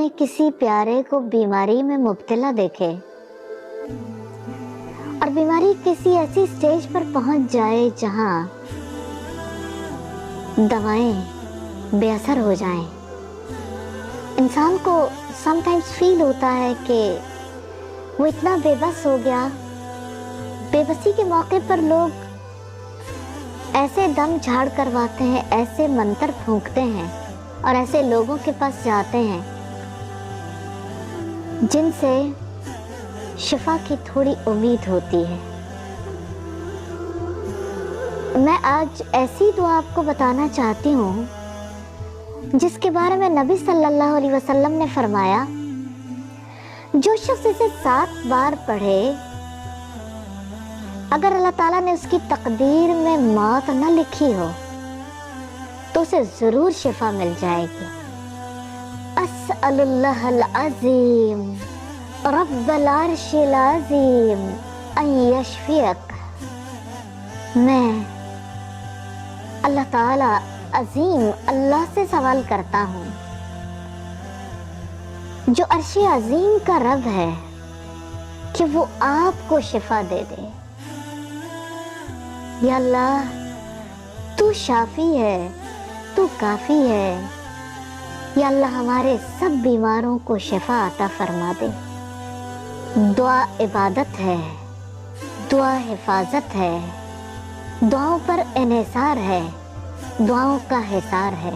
اپنے کسی پیارے کو بیماری میں مبتلا دیکھے اور بیماری کسی ایسی سٹیج پر پہنچ جائے جہاں دوائیں بے اثر ہو جائیں، انسان کو سم ٹائمز فیل ہوتا ہے کہ وہ اتنا بے بس ہو گیا۔ بے بسی کے موقع پر لوگ ایسے دم جھاڑ کرواتے ہیں، ایسے منتر پھونکتے ہیں اور ایسے لوگوں کے پاس جاتے ہیں جن سے شفا کی تھوڑی امید ہوتی ہے۔ میں آج ایسی دعا آپ کو بتانا چاہتی ہوں جس کے بارے میں نبی صلی اللہ علیہ وسلم نے فرمایا، جو شخص اسے 7 بار پڑھے، اگر اللہ تعالیٰ نے اس کی تقدیر میں موت نہ لکھی ہو تو اسے ضرور شفا مل جائے گی۔ اسأل اللہ العظیم رب العرش العظیم ان یشفیک، میں اللہ تعالیٰ عظیم اللہ سے سوال کرتا ہوں جو عرش عظیم کا رب ہے کہ وہ آپ کو شفا دے دے۔ یا اللہ، تو شافی ہے، تو کافی ہے۔ یا اللہ، ہمارے سب بیماروں کو شفا عطا فرما دے۔ دعا عبادت ہے، دعا حفاظت ہے، دعاؤں پر انحصار ہے، دعاؤں کا حصار ہے۔